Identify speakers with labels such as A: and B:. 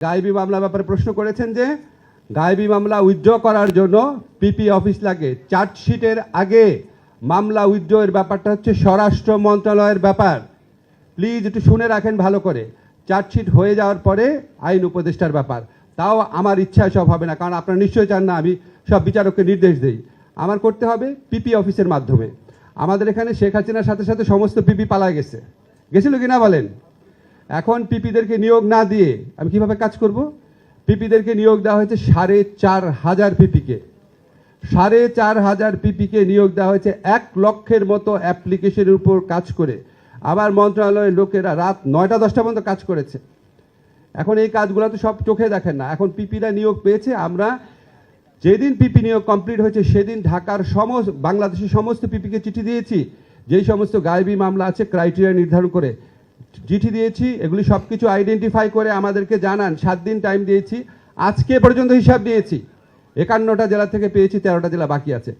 A: গায়েবী মামলা ব্যাপারে প্রশ্ন করেছেন যে গায়েবী মামলা উইথড্র করার জন্য পিপি অফিস লাগে। চার্জশিটের আগে মামলা উইথড্র এর ব্যাপারটা হচ্ছে স্বরাষ্ট্র মন্ত্রণালয়ের ব্যাপার। প্লিজ একটু শুনে রাখেন ভালো করে। চার্জশিট হয়ে যাওয়ার পরে আইন উপদেষ্টার ব্যাপার। তাও আমার ইচ্ছায় সব হবে না, কারণ আপনারা নিশ্চয়ই চান না আমি সব বিচারককে নির্দেশ দিই। আমার করতে হবে পিপি অফিসের মাধ্যমে। আমাদের এখানে শেখ হাসিনার সাথে সাথে সমস্ত পিপি পালায় গেছিল কিনা বলেন? এখন পিপিদেরকে নিয়োগ না দিয়ে আমি কিভাবে কাজ করব? পিপিদেরকে নিয়োগ দেওয়া হয়েছে 4,500 পিপিকে। 4,500 পিপিকে নিয়োগ দেওয়া হয়েছে 1 লক্ষের মতো অ্যাপ্লিকেশনের উপর কাজ করে। আমার মন্ত্রণালয়ের লোকেরা রাত 9টা-10টা পর্যন্ত কাজ করেছে। এখন এই কাজগুলো তো সব চোখে দেখেন না। এখন পিপিরা নিয়োগ পেয়েছে। আমরা যেদিন পিপি নিয়োগ কমপ্লিট হয়েছে সেদিন ঢাকার বাংলাদেশের সমস্ত পিপিকে চিঠি দিয়েছি, যেই সমস্ত গায়েবী মামলা আছে ক্রাইটেরিয়া নির্ধারণ করে চিঠি দিয়েছি। এগুলি সব কিছু আইডেন্টিফাই করে আমাদেরকে জানান। 7 দিন টাইম দিয়েছি। আজকে পর্যন্ত হিসাব নিয়েছি। 51টা জেলা থেকে পেয়েছি, 13টা জেলা বাকি আছে।